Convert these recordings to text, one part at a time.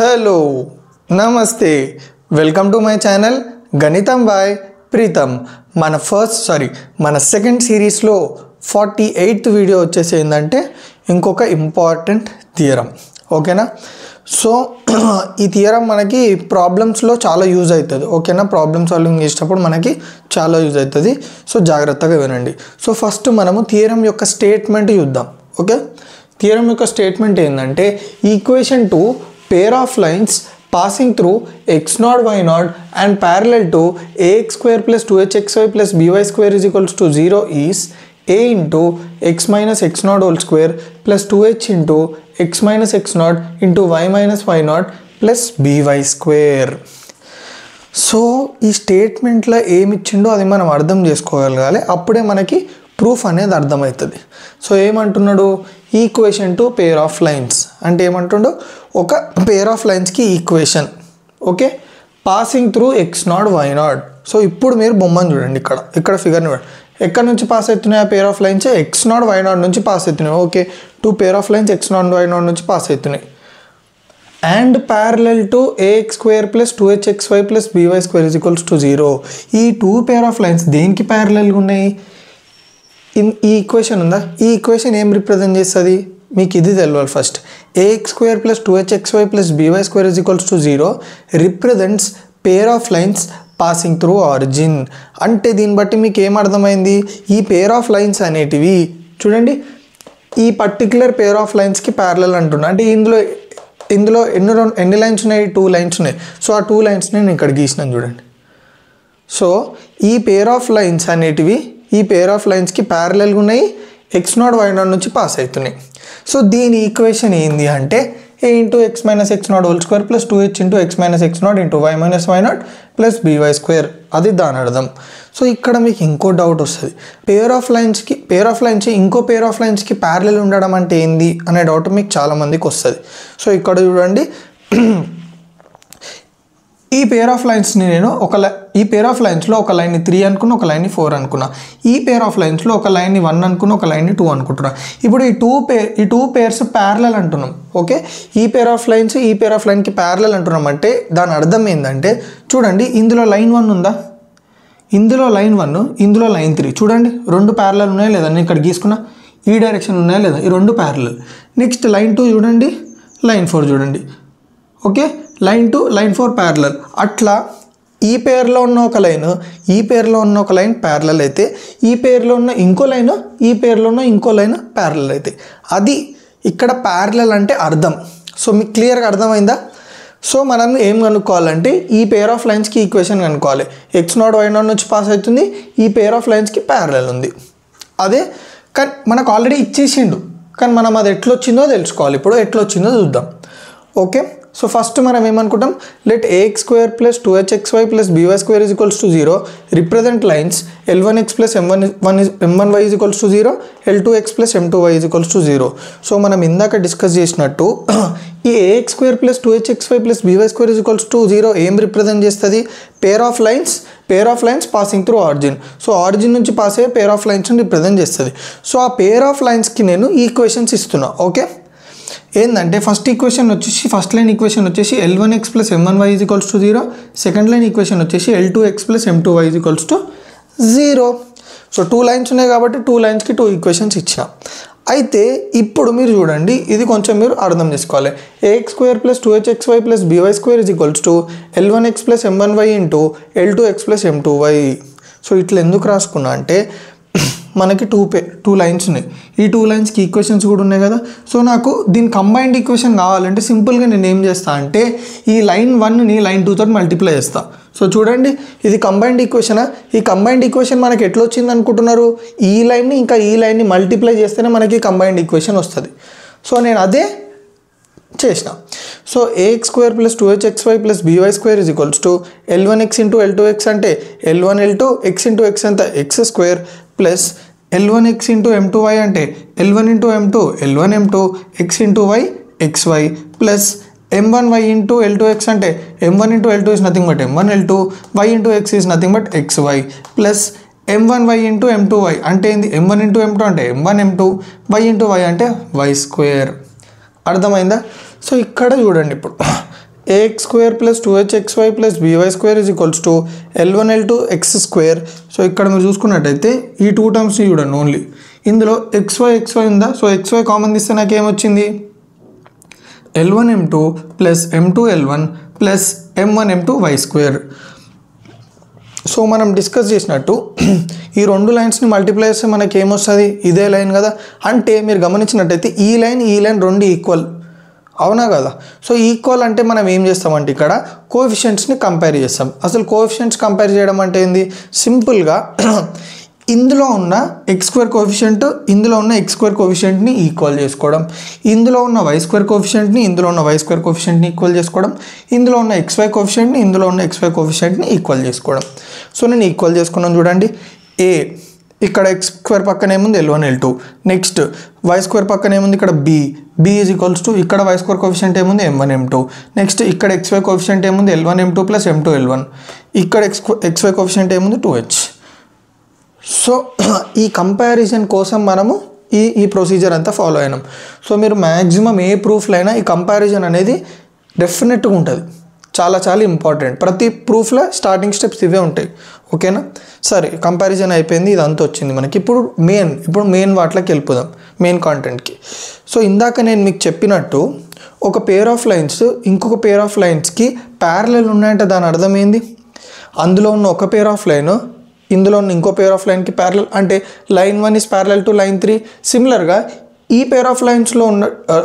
Hello नमस्ते welcome to मై channel గణితం by Pritam మన సెకండ్ సిరీస్ లో 48th వీడియో వచ్చేసి ఏందంటే ఇంకొక ఇంపార్టెంట్ థియరం ఓకేనా సో ఈ థియరం మనకి ప్రాబ్లమ్స్ లో చాలా యూజ్ అవుతది ఓకేనా ప్రాబ్లమ్ సాల్వింగ్ చేసేటప్పుడు మనకి చాలా యూజ్ అవుతది సో జాగ్రత్తగా వినండి సో ఫస్ట్ మనము థియరం యొక్క స్టేట్మెంట్ చూద్దాం ఓకే థియరం యొక్క స్టేట్మెంట్ ఏందంటే equation to pair of lines passing through x0 y0 and parallel to ax square plus 2hxy plus by square is equals to 0 is a into x minus x0 whole square plus 2h into x minus x0 into y minus y0 plus by square. So ఈ స్టేట్మెంట్లో ఏమి ఇచ్చిండో అది మనం అర్థం చేసుకోగలగాలి అప్పుడే మనకి proof అనేది అర్థమవుతుంది so ఏమంటున్నాడు equation to pair of lines అంటే ఏమంటుండో ఒక పేర్ ఆఫ్ లైన్స్కి equation okay passing through x0 y0 so ఇప్పుడు మీరు బొమ్మను చూడండి ఇక్కడ ఫిగర్ని చూడండి ఎక్కడ నుంచి పాస్ అవుతున్నాయి ఆ పేర్ ఆఫ్ లైన్స్ x0 y0 నుంచి పాస్ అవుతున్నాయి okay two pair of lines x0 y0 నుంచి పాస్ అవుతున్నాయి and parallel to ax square plus 2hxy plus by square is equals to 0 ఈ టూ పేర్ ఆఫ్ లైన్స్ దేనికి ప్యారలల్గా ఉన్నాయి ఈ ఈక్వేషన్ ఉందా ఈ ఈక్వేషన్ ఏం రిప్రజెంట్ చేస్తుంది మీకు ఇది తెలియాలి first ax square plus 2hxy plus by square is equals to 0 represents pair of lines passing through origin అంటే దీన్ని బట్టి మీకు ఏం అర్థమైంది ఈ పేర్ ఆఫ్ లైన్స్ అనేటివి చూడండి ఈ పర్టికులర్ పేర్ ఆఫ్ లైన్స్కి ప్యారలల్ అంటున్నా అంటే ఇందులో ఎన్ని లైన్స్ ఉన్నాయి టూ లైన్స్ ఉన్నాయి సో ఆ టూ లైన్స్ని నేను ఇక్కడ గీసినాను చూడండి సో ఈ పేర్ ఆఫ్ లైన్స్ అనేటివి ఈ పేర్ ఆఫ్ లైన్స్కి ప్యారలల్గా ఉన్నాయి x0 y0 నుంచి పాస్ అవుతున్నాయి సో దీని ఈక్వేషన్ ఏంది అంటే a into x minus x0 whole square plus 2h into x minus x0 into y minus y0 plus by square అది దాని అర్థం సో ఇక్కడ మీకు ఇంకో డౌట్ వస్తుంది పేర్ ఆఫ్ లైన్స్ ఇంకో పేర్ ఆఫ్ లైన్స్కి ప్యారలల్ ఉండడం అంటే ఏంది అనే డౌట్ మీకు చాలామందికి వస్తుంది సో ఇక్కడ చూడండి ఈ పేర్ ఆఫ్ లైన్స్ని నేను ఈ పేర్ ఆఫ్ లైన్స్లో ఒక లైన్ని 3 అనుకున్నా ఒక లైన్ని 4 అనుకున్నా ఈ పేర్ ఆఫ్ లైన్స్లో ఒక లైన్ని 1 అనుకున్నా ఒక లైన్ని 2 అనుకుంటున్నా ఇప్పుడు ఈ టూ పేర్స్ ప్యారలల్ అంటున్నాం ఓకే ఈ పేర్ ఆఫ్ లైన్కి ప్యారలల్ అంటున్నాం అంటే దాని అర్థం ఏంటంటే చూడండి ఇందులో లైన్ 1 ఉందా ఇందులో లైన్ 1 ఇందులో లైన్ 3 చూడండి రెండు ప్యారలల్ ఉన్నాయా లేదా నేను ఇక్కడ గీసుకున్నా ఈ డైరెక్షన్ ఉన్నాయా లేదా ఈ రెండు ప్యారలల్ నెక్స్ట్ లైన్ 2 చూడండి లైన్ 4 చూడండి ఓకే లైన్ 2 లైన్ 4 ప్యారలల్ అట్లా ఈ పేర్లో ఉన్న ఒక లైన్ ప్యారలల్ అయితే ఈ పేర్లో ఉన్న ఇంకో లైన్ ప్యారలల్ అయితే అది ఇక్కడ ప్యారలల్ అంటే అర్థం సో మీకు క్లియర్గా అర్థమైందా సో మనం ఏం కనుక్కోవాలంటే ఈ పేర్ ఆఫ్ లైన్స్కి ఈక్వేషన్ కనుక్కోవాలి x0 y0 నుంచి పాస్ అవుతుంది ఈ పేర్ ఆఫ్ లైన్స్కి ప్యారలల్ ఉంది అదే కానీ మనకు ఆల్రెడీ ఇచ్చేసిండు కానీ మనం అది ఎట్లొచ్చిందో తెలుసుకోవాలి ఇప్పుడు ఎట్లొచ్చిందో చూద్దాం ఓకే సో ఫస్ట్ మనం ఏమనుకుంటాం let ax square plus 2hxy plus by square is equals to 0 represent lines l1x plus m1y is equals to 0 l2x plus m2y is equals to 0 so మనం ఇందాక డిస్కస్ చేసినట్టు ఈ ax square plus 2hxy plus by square is equals to 0 ఏం represent చేస్తుంది పేర్ of lines passing through origin so origin నుంచి pass అయ్యే పేర్ of లైన్స్ని represent చేస్తుంది సో ఆ పేర్ ఆఫ్ లైన్స్కి నేను ఈక్వేషన్స్ ఇస్తున్నా ఓకే ఏంటంటే ఫస్ట్ లైన్ ఈక్వేషన్ వచ్చేసి l1x plus m1y is equals to 0 second line equation వచ్చేసి l2x plus m2y is equals to 0 so two lines ఉన్నాయి కాబట్టి టూ లైన్స్కి టూ ఈక్వేషన్స్ ఇచ్చిన అయితే ఇప్పుడు మీరు చూడండి ఇది కొంచెం మీరు అర్థం చేసుకోవాలి ax square plus 2hxy plus by square is equals to l1x plus m1y into l2x plus m2y so ఇట్లా ఎందుకు రాసుకున్నా అంటే మనకి టూ లైన్స్ ఉన్నాయి ఈ టూ లైన్స్కి ఈక్వేషన్స్ కూడా ఉన్నాయి కదా సో నాకు దీని కంబైన్డ్ ఈక్వేషన్ కావాలంటే సింపుల్గా నేను ఏం చేస్తా అంటే ఈ లైన్ 1ని లైన్ 2 తోటి మల్టిప్లై చేస్తా సో చూడండి ఇది కంబైన్డ్ ఈక్వేషనా ఈ కంబైన్డ్ ఈక్వేషన్ మనకి ఎట్లా వచ్చింది అనుకుంటున్నారు ఈ లైన్ని ఇంకా ఈ లైన్ని మల్టిప్లై చేస్తేనే మనకి కంబైన్డ్ ఈక్వేషన్ వస్తుంది సో నేను అదే చేసిన so ax square plus 2hxy plus by square is equals to l1x into l2x అంటే l1 l2 x into x అంత x square plus l1x into m2y అంటే l1 into m2 l1 m2 x into y xy plus m1y into l2x అంటే m1 into l2 is nothing but m1 l2 y into x is nothing but xy plus m1y into m2y అంటే ఏంది m1 into m2 అంటే m1 m2 y into y అంటే y square అర్థమైందా so ఇక్కడ చూడండి ఇప్పుడు ax square plus 2hxy plus by square is equals to L1 L2 x square. So ఇక్కడ మీరు చూసుకున్నట్టయితే ఈ టూ టర్మ్స్ని చూడండి ఓన్లీ. ఇందులో xy ఉందా? సో xy కామన్ తీస్తే నాకు ఏమొచ్చింది? L1 M2 plus M2 L1 plus M1 M2 y square. So మనం డిస్కస్ చేసినట్టు ఈ రెండు లైన్స్ని మల్టిప్లై చేస్తే మనకి ఏమొస్తుంది? ఇదే లైన్ కదా. అంటే మీరు గమనించినట్టయితే ఈ లైన్ రెండు ఈక్వల్, అవునా కదా. సో ఈక్వల్ అంటే మనం ఏం చేస్తామంటే ఇక్కడ కోఎఫిషియెంట్స్ని కంపేర్ చేస్తాం. అసలు కోఎఫిషియెంట్స్ కంపేర్ చేయడం అంటే ఏంది? సింపుల్గా ఇందులో ఉన్న ఎక్స్ స్క్వేర్ కోఎఫిషియెంట్ ఇందులో ఉన్న ఎక్స్ స్క్వేర్ కోఎఫిషియెంట్ని ఈక్వల్ చేసుకోవడం, ఇందులో ఉన్న వై స్క్వేర్ కోఎఫిషియెంట్ని ఇందులో ఉన్న వై స్క్వేర్ కోఎఫిషియెంట్ని ఈక్వల్ చేసుకోవడం, ఇందులో ఉన్న ఎక్స్వై కోఎఫిషియెంట్ని ఇందులో ఉన్న ఎక్స్వై కోఎఫిషియెంట్ని ఈక్వల్ చేసుకోవడం. సో నేను ఈక్వల్ చేసుకున్నాను చూడండి. ఏ ఇక్కడ ఎక్స్ స్క్వేర్ పక్కన ఏముంది? L1 L2. Next y square పక్కన ఏముంది? ఇక్కడ బి ఈజ్ ఈక్వల్స్ టు ఇక్కడ వై స్క్వేర్ కోఎఫిషియెంట్ ఏముంది? M1 M2. నెక్స్ట్ ఇక్కడ ఎక్స్వై కోఎఫిషియెంట్ ఏముంది? L1 M2 plus M2 L1. ఇక్కడ ఎక్స్వై కోఎఫిషియెంట్ ఏముంది? 2h. సో ఈ కంపారిజన్ కోసం మనము ఈ ప్రొసీజర్ అంతా ఫాలో అయినాం. సో మీరు మ్యాక్సిమం ఏ ప్రూఫ్లో అయినా ఈ కంపారిజన్ అనేది డెఫినెట్గా ఉంటుంది. చాలా చాలా ఇంపార్టెంట్. ప్రతి ప్రూఫ్లో స్టార్టింగ్ స్టెప్స్ ఇవే ఉంటాయి. ఓకేనా? సరే, కంపారిజన్ అయిపోయింది, ఇదంతా వచ్చింది మనకి. ఇప్పుడు మెయిన్ వాటిలోకి వెళ్ళిపోదాం, మెయిన్ కాంటెంట్కి. సో ఇందాక నేను మీకు చెప్పినట్టు ఒక పేర్ ఆఫ్ లైన్స్ ఇంకొక పేర్ ఆఫ్ లైన్స్కి ప్యారలల్ ఉన్నాయంటే దాని అర్థం ఏంది? అందులో ఉన్న ఒక పేర్ ఆఫ్ లైన్ ఇందులో ఉన్న ఇంకో పేర్ ఆఫ్ లైన్కి ప్యారలల్, అంటే line 1 is parallel to line 3. సిమిలర్గా ఈ పేర్ ఆఫ్ లైన్స్లో ఉన్న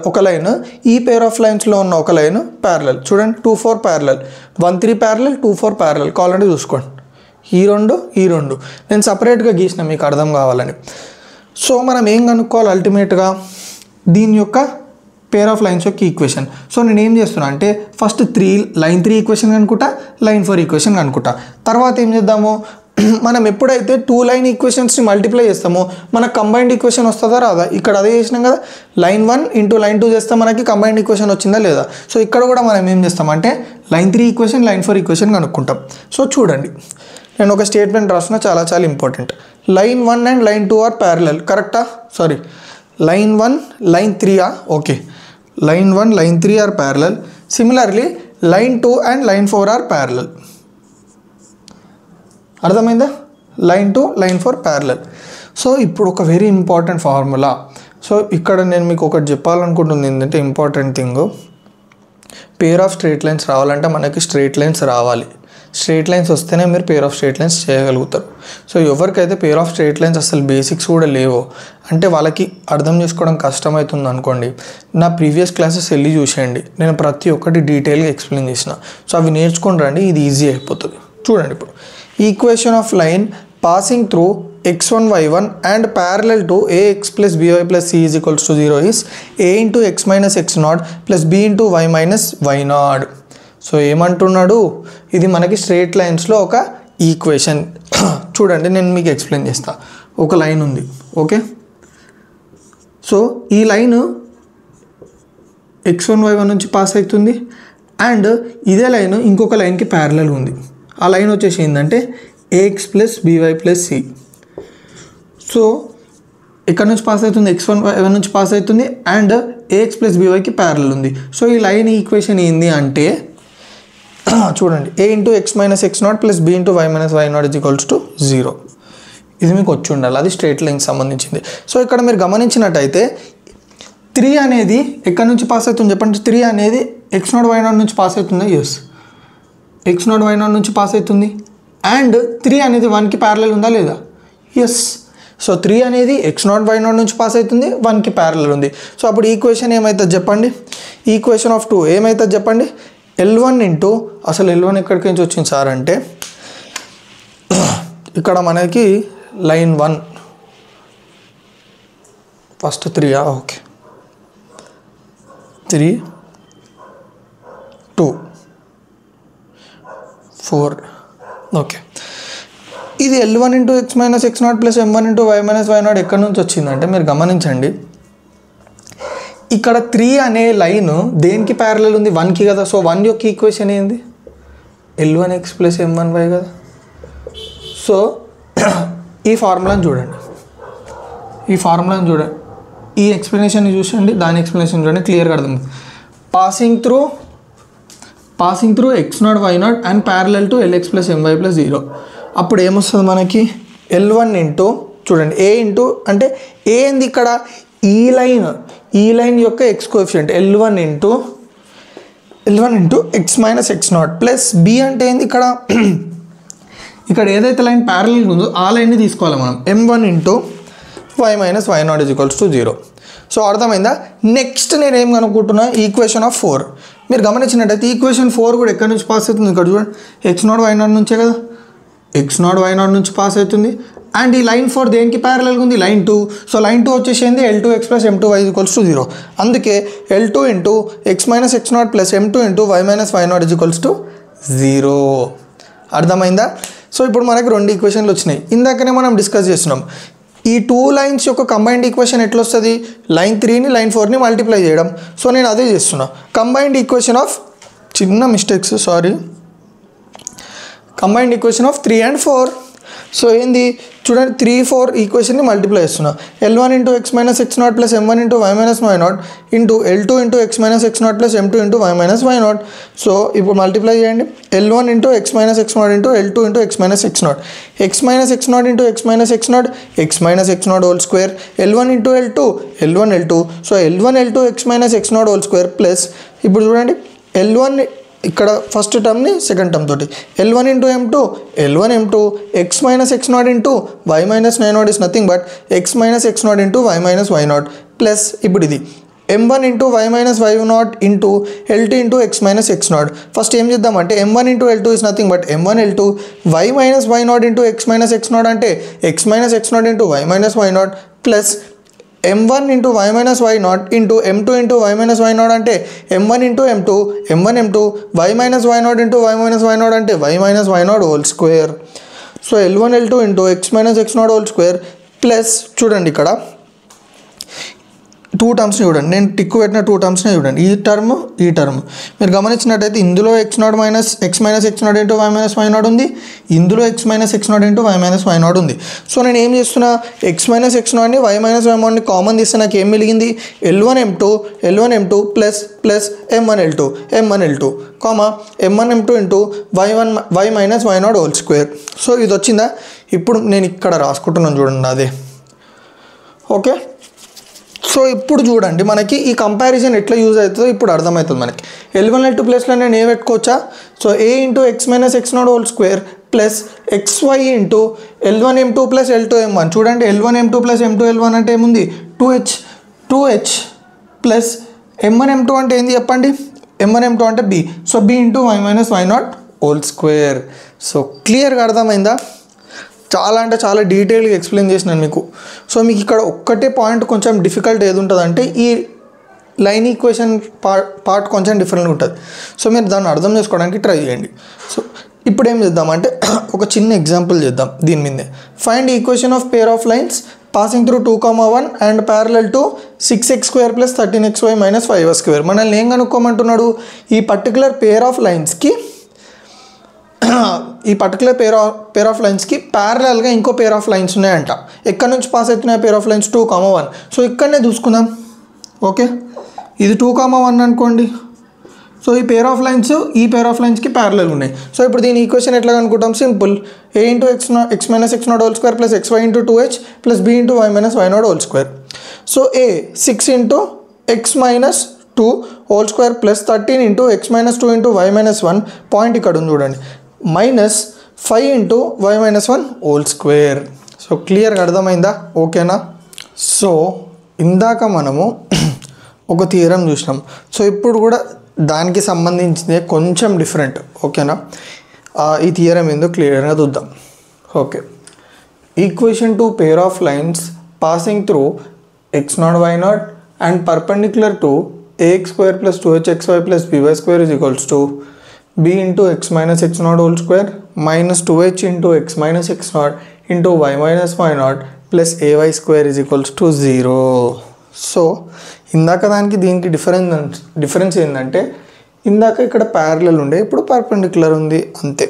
ఒక లైన్ ఈ పేర్ ఆఫ్ లైన్స్లో ఉన్న ఒక లైన్ ప్యారలల్. చూడండి, 2 4 ప్యారలల్, 1 3 ప్యారలల్, 2 4 ప్యారలల్. కావాలంటే చూసుకోండి. ఈ రెండు నేను సపరేట్గా గీసిన మీకు అర్థం కావాలని. సో మనం ఏం కనుక్కోవాలి అల్టిమేట్గా? దీని యొక్క పేర్ ఆఫ్ లైన్స్ యొక్క ఈక్వేషన్. సో నేను ఏం చేస్తున్నా అంటే ఫస్ట్ లైన్ 3 ఈక్వేషన్ కనుక్కుంటా, లైన్ 4 ఈక్వేషన్ కనుక్కుంటా. తర్వాత ఏం చేద్దాము? మనం ఎప్పుడైతే 2 లైన్ ఈక్వేషన్స్ని మల్టిప్లై చేస్తామో మనకు కంబైన్డ్ ఈక్వేషన్ వస్తుందా రాదా? ఇక్కడ అదే చేసినాం కదా. లైన్ 1 ఇంటూ లైన్ 2 చేస్తే మనకి కంబైన్డ్ ఈక్వేషన్ వచ్చిందా లేదా? సో ఇక్కడ కూడా మనం ఏం చేస్తామంటే లైన్ 3 ఈక్వేషన్ లైన్ 4 ఈక్వేషన్ కనుక్కుంటాం. సో చూడండి, నేను ఒక స్టేట్మెంట్ రాస్తున్నా, చాలా చాలా important. Line 1 and line 2 are parallel, కరెక్టా? Sorry, line 1 line 3 okay. Line 1 line 3 are parallel. Similarly line 2 and line 4 are parallel. అర్థమైందా? Line 2 line 4 parallel. సో ఇప్పుడు ఒక వెరీ ఇంపార్టెంట్ ఫార్ములా. సో ఇక్కడ నేను మీకు ఒకటి చెప్పాలనుకుంటుంది ఏంటంటే important thing, pair of straight lines రావాలంటే మనకి స్ట్రేట్ లైన్స్ రావాలి. స్ట్రేట్ లైన్స్ వస్తేనే మీరు పేర్ ఆఫ్ స్ట్రేట్ లైన్స్ చేయగలుగుతారు. సో ఎవరికైతే పేర్ ఆఫ్ స్ట్రేట్ లైన్స్ అసలు బేసిక్స్ కూడా లేవో, అంటే వాళ్ళకి అర్థం చేసుకోవడం కష్టమవుతుంది అనుకోండి, నా ప్రీవియస్ క్లాసెస్ వెళ్ళి చూసేయండి. నేను ప్రతి ఒక్కటి డీటెయిల్గా ఎక్స్ప్లెయిన్ చేసిన. సో అవి నేర్చుకొని రండి, ఇది ఈజీ అయిపోతుంది. చూడండి, ఇప్పుడు equation of line passing through x1 y1 and parallel to ax plus by plus c is equals to 0 is a into x minus x naught plus b into y minus y naught. So ఏమంటున్నాడు? ఇది మనకి straight లైన్స్లో ఒక equation. చూడండి, నేను మీకు explain చేస్తా. ఒక లైన్ ఉంది, ఓకే. సో ఈ లైన్ x1 y1 నుంచి పాస్ అవుతుంది అండ్ ఇదే లైన్ ఇంకొక లైన్కి ప్యారలల్ ఉంది. ఆ లైన్ వచ్చేసి ఏంటంటే ax plus by plus c. So ఇక్కడ నుంచి పాస్ అవుతుంది, x1 y1 నుంచి పాస్ అవుతుంది అండ్ ax ప్లస్ byకి ప్యారలల్ ఉంది. సో ఈ లైన్ ఈక్వేషన్ ఏంది అంటే చూడండి, a into x minus x not plus b into y minus y not is equals to 0. ఇది మీకు వచ్చి ఉండాలి, అది స్ట్రేట్ లైన్కి సంబంధించింది. సో ఇక్కడ మీరు గమనించినట్టయితే 3 అనేది ఎక్కడి నుంచి పాస్ అవుతుంది చెప్పండి? 3 అనేది x నాట్ y నాట్ నుంచి పాస్ అవుతుందా? Yes, x not y not నుంచి పాస్ అవుతుంది. అండ్ 3 అనేది 1కి ప్యారలల్ ఉందా లేదా? ఎస్. సో 3 అనేది x నాట్ y నాట్ నుంచి పాస్ అవుతుంది, 1కి ప్యారలల్ ఉంది. సో అప్పుడు ఈక్వేషన్ ఏమవుతుంది చెప్పండి? ఈక్వేషన్ ఆఫ్ 2 ఏమవుతుంది చెప్పండి? L1 ఇంటూ, అసలు L1 ఎక్కడికి నుంచి వచ్చింది సార్ అంటే ఇక్కడ మనకి లైన్ 1 ఫస్ట్ 3 ఓకే, 3 2 4 ఓకే. ఇది L1 into x minus x not plus M1 into y minus y not ఎక్కడి నుంచి వచ్చిందంటే మీరు గమనించండి, ఇక్కడ 3 అనే లైన్ దేనికి ప్యారలల్ ఉంది? 1కి కదా. సో 1 యొక్క ఈక్వేషన్ ఏంది? L1x ప్లస్ M1y కదా. సో ఈ ఫార్ములాని చూడండి, ఈ ఎక్స్ప్లెనేషన్ చూసండి, దాని ఎక్స్ప్లెనేషన్ చూడండి, క్లియర్గా అర్థం. Passing through passing through x0 y0 and parallel to lx plus my plus 0. అప్పుడు ఏమొస్తుంది మనకి L1 ఇంటూ చూడండి ఏ ఇంటూ అంటే ఏ ఏంది ఇక్కడ ఈ లైన్ యొక్క x coefficient L1 into x minus x0 plus b అంటే ఏంది ఇక్కడ ఏదైతే లైన్ ప్యారలల్ ఉందో ఆ లైన్ని తీసుకోవాలి మనం m1 into y minus y0 is equals to 0. So అర్థమైందా? నెక్స్ట్ నేను ఏం కనుక్కుంటున్నా ఈక్వేషన్ ఆఫ్ 4. మీరు గమనించినట్టయితే ఈక్వేషన్ 4 కూడా ఎక్కడి నుంచి పాస్ అవుతుంది ఇక్కడ చూడండి x0 y0 నుంచే కదా x0 y0 నుంచి పాస్ అవుతుంది అండ్ ఈ లైన్ 4 దేనికి ప్యారలల్గా ఉంది లైన్ 2. సో లైన్ 2 వచ్చేసింది L2x plus m2y equals to 0. అందుకే L2 into x minus x0 plus m2 into y minus y0 is equals to 0. అర్థమైందా? సో ఇప్పుడు మనకి 2 ఈక్వేషన్లు వచ్చినాయి. ఇందాకనే మనం డిస్కస్ చేస్తున్నాం ఈ 2 లైన్స్ యొక్క కంబైన్డ్ ఈక్వేషన్ ఎట్లా వస్తుంది లైన్ 3ని లైన్ 4ని మల్టిప్లై చేయడం. సో నేను అదే చేస్తున్నా combined equation of combined equation of 3 and 4. So ఏంది చూడండి 3, 4 ఈక్వేషన్ని మల్టిప్లై చేస్తున్నా L1 into x minus x0 plus m1 into y minus y0 into L2 into x minus x0 plus m2 into y minus y0. So ఇప్పుడు multiply చేయండి L1 into x minus x0 into L2 into x minus x0 x minus x0 into x minus x0 whole square L1 into L2 so L1 L2 x minus x0 whole square plus ఇప్పుడు చూడండి L1 ఇక్కడ first టర్మ్ని second term తోటి L1 into m2 x minus x0 into y minus y0 is nothing but x minus x0 into y minus y0 plus ఇప్పుడు ఇది m1 into y minus y0 into L2 into x minus x0. First ఏం చేద్దామంటే m1 into L2 is nothing but m1 L2 y minus y0 into x minus x0 అంటే x minus x0 into y minus y0 plus m1 into y minus y0 into m2 into y minus y0 అంటే m1 into m2 y minus y0 into y minus y0 అంటే y minus y0 whole square. So L1 L2 into x minus x0 whole square plus చూడండి ఇక్కడ 2 టర్మ్స్ని చూడండి నేను టిక్కు పెట్టిన 2 టర్మ్స్ని చూడండి ఈ టర్మ్ మీరు గమనించినట్టయితే ఇందులో x minus x0 into y minus y0 ఉంది ఇందులో x minus x0 into y minus y0 ఉంది. సో నేను ఏం చేస్తున్నా x మైనస్ x0ని y మైనస్ y0ని కామన్ తీస్తే నాకు ఏం మిగిలింది L1 m2 plus m1 L2 comma m1 m2 into y minus y0 whole square. So ఇది వచ్చిందా? ఇప్పుడు నేను ఇక్కడ రాసుకుంటున్నాను చూడండి అదే ఓకే. సో ఇప్పుడు చూడండి మనకి ఈ కంపారిజన్ ఎట్లా యూజ్ అవుతుందో ఇప్పుడు అర్థమవుతుంది మనకి L1 L2 ప్లస్లో నేను ఏ పెట్టుకోవచ్చా so a into x minus x0 whole square plus xy into L1 m2 plus L2 m1. చూడండి L1 m2 plus m2 L1 అంటే ఏముంది 2h ప్లస్ m1 m2 అంటే ఏంది చెప్పండి m1 m2 అంటే b. So b into y minus y0 whole square. So క్లియర్గా అర్థమైందా? చాలా అంటే చాలా డీటెయిల్గా ఎక్స్ప్లెయిన్ చేసినాను మీకు. సో మీకు ఇక్కడ ఒక్కటే పాయింట్ కొంచెం డిఫికల్ట్ ఏది ఉంటుందంటే ఈ లైన్ ఈక్వేషన్ పార్ట్ కొంచెం డిఫరెంట్గా ఉంటుంది. సో మీరు దాన్ని అర్థం చేసుకోవడానికి ట్రై చేయండి. సో ఇప్పుడు ఏం చేద్దామంటే ఒక చిన్న ఎగ్జాంపుల్ చేద్దాం దీని మీదే. Find equation of pair of lines passing through 2,1 and parallel to 6x² plus 13xy minus 5y². మనల్ని ఏం కనుక్కోమంటున్నాడు ఈ పర్టికులర్ పేర్ ఆఫ్ లైన్స్కి పేర్ ఆఫ్ లైన్స్కి ప్యారలల్గా ఇంకో పేర్ ఆఫ్ లైన్స్ ఉన్నాయంట. ఎక్కడి నుంచి పాస్ అవుతున్నాయి పేర్ ఆఫ్ లైన్స్ 2,1. సో ఇక్కడనే చూసుకుందాం ఓకే. ఇది 2,1 అనుకోండి. సో ఈ పేర్ ఆఫ్ లైన్స్కి ప్యారలల్ ఉన్నాయి. సో ఇప్పుడు దీని ఈక్వేషన్ ఎట్లా అనుకుంటాం simple a into x minus x0 whole square plus xy into 2h plus b into y minus y0 whole square. So a 6 into x minus 2 whole square plus 13 into x minus 2 into y minus 1 point ఇక్కడ ఉంది చూడండి minus 5 into y minus 1 whole square. So క్లియర్గా అర్థమైందా ఓకేనా? So ఇందాక మనము ఒక theorem చూసినాం. సో ఇప్పుడు కూడా దానికి సంబంధించింది కొంచెం డిఫరెంట్ ఓకేనా. ఈ థియరం ఏందో క్లియర్గా చూద్దాం okay. Equation to pair of lines passing through x0 y0 and perpendicular to ax² plus 2hxy plus by² is equals to b into x minus x0 whole square minus 2h into x minus x0 into y minus y0 plus ay² is equals to 0. So ఇందాక దానికి దీనికి difference ఏంటంటే ఇందాక ఇక్కడ parallel ఉండే ఇప్పుడు perpendicular ఉంది అంతే.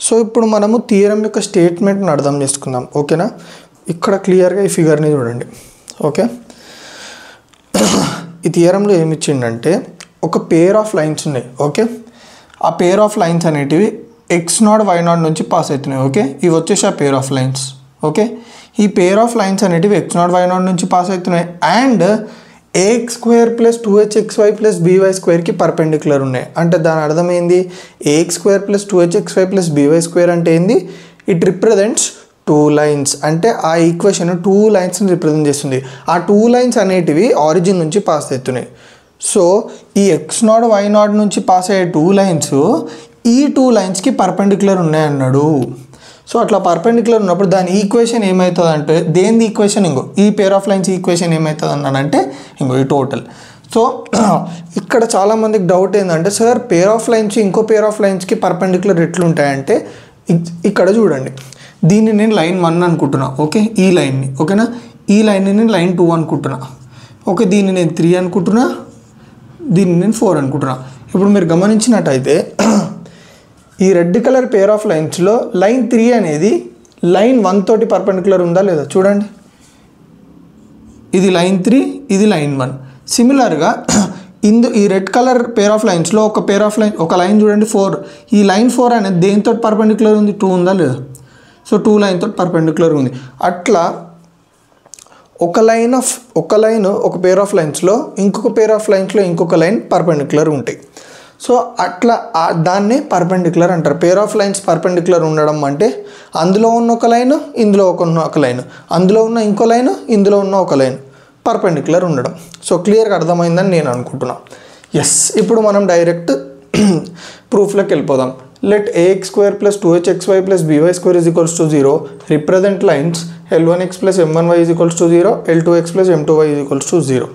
సో ఇప్పుడు మనము థియరం యొక్క స్టేట్మెంట్ని అర్థం చేసుకుందాం ఓకేనా. ఇక్కడ క్లియర్గా ఈ ఫిగర్ని చూడండి ఓకే. ఈ థియరంలో ఏమి ఇచ్చిండంటే ఒక పేర్ ఆఫ్ లైన్స్ ఉన్నాయి ఓకే. ఆ పేర్ ఆఫ్ లైన్స్ అనేటివి x0 y0 నుంచి పాస్ అవుతున్నాయి. ఓకే, ఇవి వచ్చేసి ఆ పేర్ ఆఫ్ లైన్స్. ఓకే, ఈ పేర్ ఆఫ్ లైన్స్ అనేటివి x0 y0 నుంచి పాస్ అవుతున్నాయి and ax² + 2hxy + by² perpendicular ఉన్నాయి. అంటే దాని అర్థం ఏంది? ax² + 2hxy + by² అంటే ఏంది? It represents 2 lines. అంటే ఆ ఈక్వేషన్ 2 లైన్స్ని రిప్రజెంట్ చేస్తుంది. ఆ 2 లైన్స్ అనేటివి ఆరిజిన్ నుంచి పాస్ అవుతున్నాయి. సో ఈ x0 y0 నుంచి పాస్ అయ్యే 2 లైన్స్ ఈ 2 లైన్స్కి పర్పెండిక్యులర్ ఉన్నాయన్నాడు. సో అట్లా పర్పెండిక్యులర్ ఉన్నప్పుడు దాని ఈక్వేషన్ ఏమవుతుంది అంటే, దేని ఈక్వేషన్ ఇంకో ఈ పేర్ ఆఫ్ లైన్స్ ఈక్వేషన్ ఏమవుతుంది అన్నానంటే ఇంకో ఈ టోటల్. సో ఇక్కడ చాలామందికి డౌట్ ఏంటంటే, సార్ పేర్ ఆఫ్ లైన్స్ ఇంకో పేర్ ఆఫ్ లైన్స్కి పర్పెండిక్యులర్ ఎట్లుంటాయంటే, ఇక్కడ చూడండి, దీన్ని నేను లైన్ 1 అనుకుంటున్నా. ఓకే, ఈ లైన్ని. ఓకేనా, ఈ లైన్ని నేను లైన్ 2 అనుకుంటున్నా. ఓకే, దీన్ని నేను 3 అనుకుంటున్నా, దీన్ని నేను 4 అనుకుంటున్నా. ఇప్పుడు మీరు గమనించినట్టయితే ఈ రెడ్ కలర్ పేర్ ఆఫ్ లైన్స్లో లైన్ 3 అనేది లైన్ 1 తోటి పర్పెండిక్యులర్ ఉందా లేదా చూడండి. ఇది లైన్ 3, ఇది లైన్ 1. సిమిలర్గా ఈ రెడ్ కలర్ పేర్ ఆఫ్ లైన్స్లో ఒక లైన్ చూడండి 4. ఈ లైన్ 4 అనేది దేనితో పర్పెండిక్యులర్ ఉంది? 2 ఉందా లేదా? సో 2 లైన్ తోటి పర్పెండిక్యులర్ ఉంది. అట్లా ఒక పేర్ ఆఫ్ లైన్స్లో ఇంకొక పేర్ ఆఫ్ లైన్స్లో ఇంకొక లైన్ పర్పెండిక్యులర్ ఉంటాయి. సో అట్లా దాన్ని పర్పెండిక్యులర్ అంటారు. పేర్ ఆఫ్ లైన్స్ పర్పెండిక్యులర్ ఉండడం అంటే అందులో ఉన్న ఒక లైన్, ఇందులో ఒక లైన్, అందులో ఉన్న ఇంకో లైన్, ఇందులో ఉన్న ఒక లైన్ పర్పెండిక్యులర్ ఉండడం. సో క్లియర్గా అర్థమైందని నేను అనుకుంటున్నా. ఎస్, ఇప్పుడు మనం డైరెక్ట్ ప్రూఫ్లోకి వెళ్ళిపోదాం. Let ax² + 2hxy + by² = 0 represent lines L1x + M1y = 0, L2x + M2y = 0.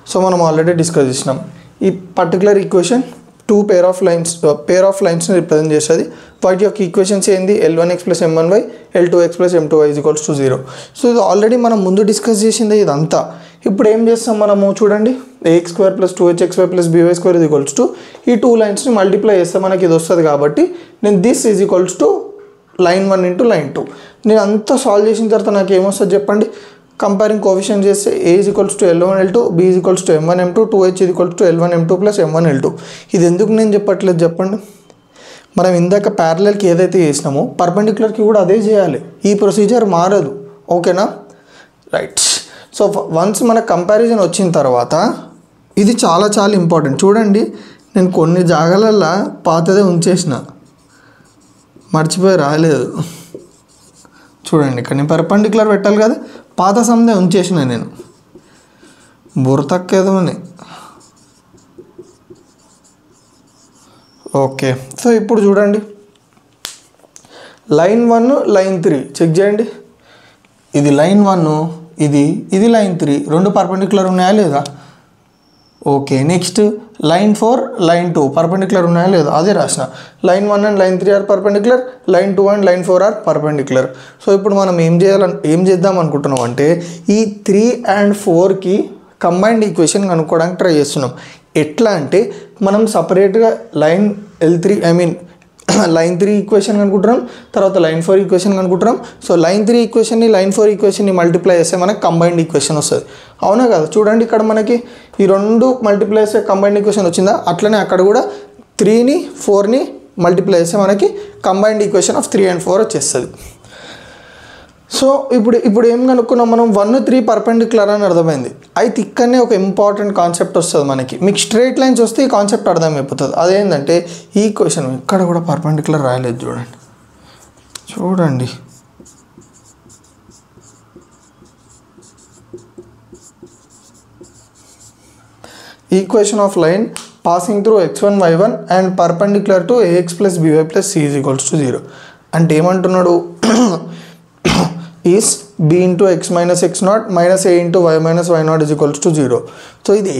So మనం ఆల్రెడీ డిస్కస్ చేసినాం. ఈ పర్టికులర్ ఈక్వేషన్ 2 పేర్ ఆఫ్ లైన్స్ని రిప్రజెంట్ చేస్తుంది. వాటి యొక్క ఈక్వేషన్స్ ఏంది? L1x + M1y, L2x + M2y = 0. So ఇది ఆల్రెడీ మనం ముందు డిస్కస్ చేసిందే ఇదంతా. ఇప్పుడు ఏం చేస్తాం మనము చూడండి, ax² + 2hxy + by² = ఈ 2 లైన్స్ని మల్టిప్లై చేస్తే మనకి ఇది వస్తుంది. కాబట్టి నేను this is equals to line 1 × line 2. నేను అంతా సాల్వ్ చేసిన తర్వాత నాకు ఏమొస్తుంది చెప్పండి? కంపేరింగ్ కోఎఫిషియంట్ చేస్తే a = L1 L2, b = M1 M2, 2h = L1 M2 + M1 L2. ఇది ఎందుకు నేను చెప్పట్లేదు చెప్పండి? మనం ఇందాక ప్యారలల్కి ఏదైతే చేసినామో పర్పెండిక్యులర్కి కూడా అదే చేయాలి. ఈ ప్రొసీజర్ మారదు. ఓకేనా? రైట్. సో వన్స్ మన కంపారిజన్ వచ్చిన తర్వాత ఇది చాలా చాలా ఇంపార్టెంట్. చూడండి, నేను కొన్ని జాగాలల్లో పాతదే ఉంచేసిన, మర్చిపోయి రాలేదు. చూడండి, ఇక్కడ నేను పర్పెండిక్యులర్ పెట్టాలి కదా, పాత సందే ఉంచేసిన నేను, బుర్రతక్కేదోని. ఓకే, సో ఇప్పుడు చూడండి, లైన్ 1 లైన్ 3 చెక్ చేయండి. ఇది లైన్ 1, ఇది లైన్ 3, రెండు పర్పెండిక్యులర్ ఉన్నాయా లేదా? Okay, next line 4 line 2 perpendicular ఉన్నాయా లేదా? అదే రాసిన. Line 1 and line 3 are perpendicular, line 2 and line 4 are perpendicular. So ఇప్పుడు మనం ఏం చేద్దాం అనుకుంటున్నాం అంటే, ఈ 3 and 4కి కంబైన్డ్ ఈక్వేషన్ కనుక్కోవడానికి ట్రై చేస్తున్నాం. ఎట్లా అంటే, మనం సపరేట్గా లైన్ లైన్ 3 ఈక్వేషన్ కనుక్కుంటున్నాం, తర్వాత లైన్ 4 ఈక్వేషన్ కనుక్కుంటున్నాం. సో లైన్ 3 ఈక్వేషన్ని లైన్ 4 ఈక్వేషన్ని మల్టిప్లై చేస్తే మనకు కంబైన్డ్ ఈక్వేషన్ వస్తుంది. అవునా కదా? చూడండి, ఇక్కడ మనకి ఈ రెండు మల్టిప్లై చేస్తే కంబైన్డ్ ఈక్వేషన్ వచ్చిందా? అట్లనే అక్కడ కూడా 3ని 4ని మల్టిప్లై చేస్తే మనకి కంబైన్డ్ ఈక్వేషన్ ఆఫ్ 3 and 4 వచ్చేస్తుంది. సో ఇప్పుడు ఏం కనుక్కున్నాం మనం? 1, 3 పర్పెండిక్యులర్ అని అర్థమైంది. అయితే ఇక్కడనే ఒక ఇంపార్టెంట్ కాన్సెప్ట్ వస్తుంది మనకి. మీకు స్ట్రైట్ లైన్స్ వస్తే ఈ కాన్సెప్ట్ అర్థమైపోతుంది. అదేంటంటే, ఈ ఈక్వేషన్ ఇక్కడ కూడా పర్పెండిక్యులర్ రాయలేదు. చూడండి equation of line passing through x1 y1 and perpendicular to ax + by + c = 0. అంటే ఏమంటున్నాడు? Is b × x - x0 - a × y - y0 = 0. So ఇది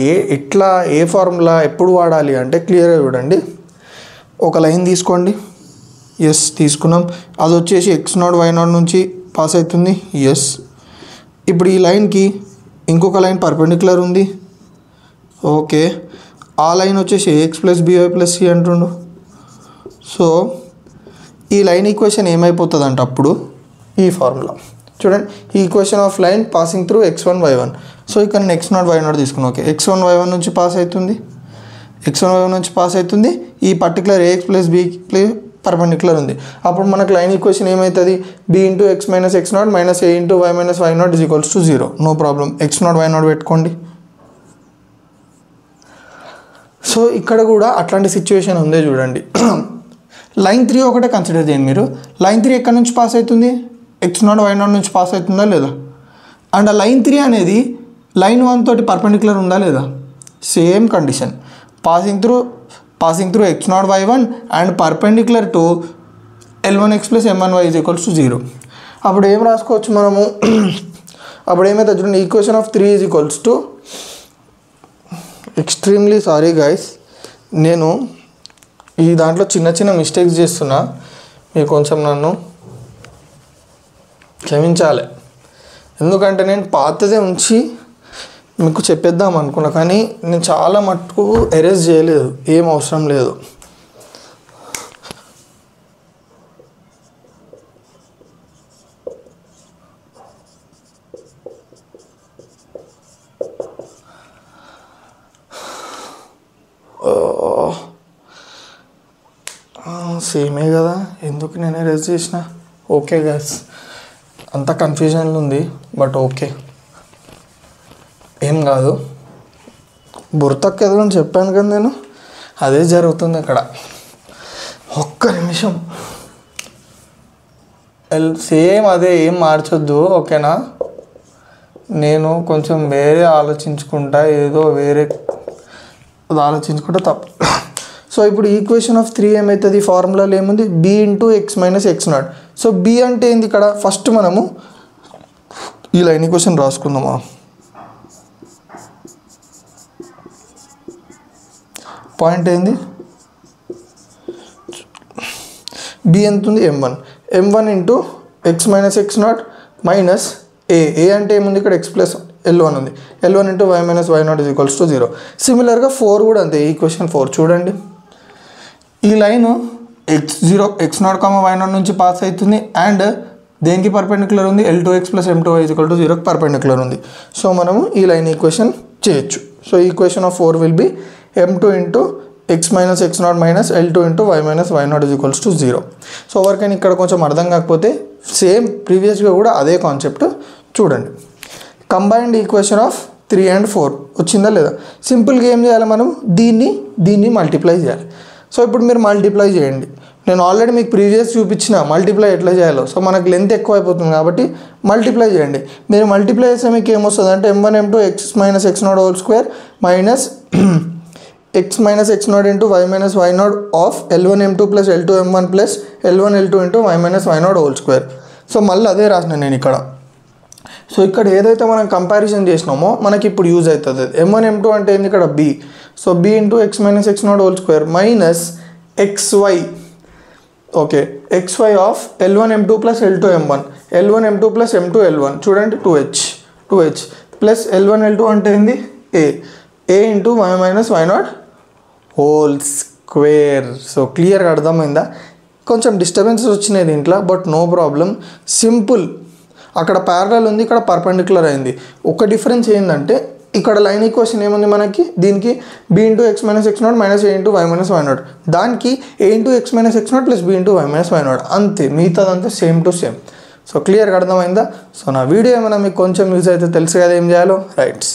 ఏ ఫార్ములా ఎప్పుడు వాడాలి అంటే, క్లియర్గా చూడండి. ఒక లైన్ తీసుకోండి. ఎస్, తీసుకున్నాం. అది వచ్చేసి x0 y0 నుంచి పాస్ అవుతుంది. ఎస్, ఇప్పుడు ఈ లైన్కి ఇంకొక లైన్ పర్పెండిక్యులర్ ఉంది. ఓకే, ఆ లైన్ వచ్చేసి ax + by + c అంటుండు. సో ఈ లైన్ ఈక్వేషన్ ఏమైపోతుంది అంటే అప్పుడు ఈ ఫార్ములా చూడండి, equation of line passing through x1 y1. So ఇక్కడ నేను x0 y0 తీసుకున్నాను. ఓకే, x1 y1 నుంచి పాస్ అవుతుంది, x1 y1 నుంచి పాస్ అవుతుంది. ఈ particular ax plus b perpendicular ఉంది. అప్పుడు మనకు లైన్ ఈక్వేషన్ ఏమవుతుంది, b into x minus x not minus a into y minus y not is equals to 0. No problem, x not y not పెట్టుకోండి. So ఇక్కడ కూడా అట్లాంటి సిచ్యువేషన్ ఉందే చూడండి. లైన్ 3 ఒకటే కన్సిడర్ చేయండి మీరు. లైన్ 3 ఎక్కడి నుంచి పాస్ అవుతుంది, ఎక్స్ నాట్ వై నాట్ నుంచి పాస్ అవుతుందా లేదా, అండ్ ఆ లైన్ 3 అనేది లైన్ 1 తోటి పర్పెండిక్యులర్ ఉందా లేదా, same condition, passing through x not y 1 and perpendicular to L1x plus M1y is equals to 0. అప్పుడు ఏం రాసుకోవచ్చు మనము, అప్పుడు ఏమైతే చూడండి, equation of 3 is equals to, extremely sorry guys, నేను ఈ దాంట్లో చిన్న చిన్న మిస్టేక్స్ చేస్తున్నా, మీరు కొంచెం నన్ను క్షమించాలి. ఎందుకంటే నేను పాతదే ఉంచి మీకు చెప్పేద్దాం అనుకున్నా, కానీ నేను చాలా మట్టుకు ఎరేజ్ చేయలేదు, ఏం అవసరం లేదు. సేమే కదా, ఎందుకు నేను ఎరేజ్ చేసిన. ఓకే గైస్, అంత కన్ఫ్యూజన్లో ఉంది, బట్ ఓకే, ఏం కాదు. బుర్తక్కేదో అని చెప్పాను కదా నేను, అదే జరుగుతుంది అక్కడ. ఒక్క నిమిషం, సేమ్ అదే, ఏం మార్చొద్దు ఓకేనా. నేను కొంచెం వేరే ఆలోచించుకుంటా, ఏదో వేరే ఆలోచించుకుంటా తప్పు. సో ఇప్పుడు ఈక్వేషన్ ఆఫ్ 3 ఏమవుతుంది, ఫార్ములాలో ఏముంది, b into x minus x naught. So b అంటే ఏంది, ఇక్కడ ఫస్ట్ మనము ఈ లైన్ ఈక్వేషన్ రాసుకుందామా. పాయింట్ ఏంది, బి ఎంత ఉంది, m1 into x minus x not minus a అంటే ఏముంది, ఇక్కడ ఎక్స్ ప్లస్ L1 ఉంది, L1 into y minus y not is equals to 0. సిమిలర్గా 4 కూడా అంతే, ఈక్వేషన్ 4 చూడండి. ఈ line x naught comma y naught నుంచి పాస్ అవుతుంది అండ్ దేనికి పర్పెండిక్యులర్ ఉంది, L2x plus M2y is equal to 0కి పర్పెండిక్యులర్ ఉంది. సో మనము ఈ లైన్ ఈక్వేషన్ చేయొచ్చు. So equation of 4 will be M2 into x minus x not minus L2 into y minus y not is equals to 0. So ఎవరికైనా ఇక్కడ కొంచెం అర్థం కాకపోతే సేమ్ ప్రీవియస్గా కూడా అదే కాన్సెప్ట్ చూడండి. కంబైన్డ్ ఈక్వేషన్ ఆఫ్ 3 and 4 వచ్చిందా లేదా, సింపుల్గా ఏం చేయాలి, మనం దీన్ని మల్టిప్లై చేయాలి. సో ఇప్పుడు మీరు మల్టిప్లై చేయండి, నేను ఆల్రెడీ మీకు ప్రీవియస్ చూపించిన మల్టిప్లై ఎట్లా చేయాలో. సో మనకు లెంత్ ఎక్కువ అయిపోతుంది కాబట్టి మల్టిప్లై చేయండి. మీరు మల్టిప్లై చేస్తే మీకు ఏమొస్తుంది అంటే M1 M2 x minus x not whole square minus x minus x not into y minus y not of L1 M2 plus L2 M1 plus L1 L2 into y minus y not whole square. So మళ్ళీ అదే రాసిన నేను ఇక్కడ. So ఇక్కడ ఏదైతే మనం comparison చేసినామో మనకి ఇప్పుడు యూజ్ అవుతుంది. M1 M2 అంటే ఏంది, ఇక్కడ b. So b into x minus x not whole square minus XY, okay, XY of L1 M2 plus L2 M1, L1 M2 plus M2 L1 చూడండి 2H ప్లస్ L1 L2 అంటే ఏంది, a into y minus y not whole square. So క్లియర్గా అర్థమైందా, కొంచెం disturbances వచ్చినాయి దీంట్లో, but no problem, simple. అక్కడ parallel ఉంది, ఇక్కడ పర్పెండిక్యులర్ అయింది. ఒక డిఫరెన్స్ ఏంటంటే ఇక్కడ లైన్ ఈక్వేషన్ ఏముంది మనకి, దీనికి b into x minus x not minus a into y minus y naught, దానికి a into x minus x naught plus b into y minus y naught, అంతే, మిగతాదంతా సేమ్ టు సేమ్. సో క్లియర్గా అర్థమైందా. So నా video ఏమైనా మీకు కొంచెం use అయితే తెలుసు కదా ఏం చేయాలో, రైట్స్.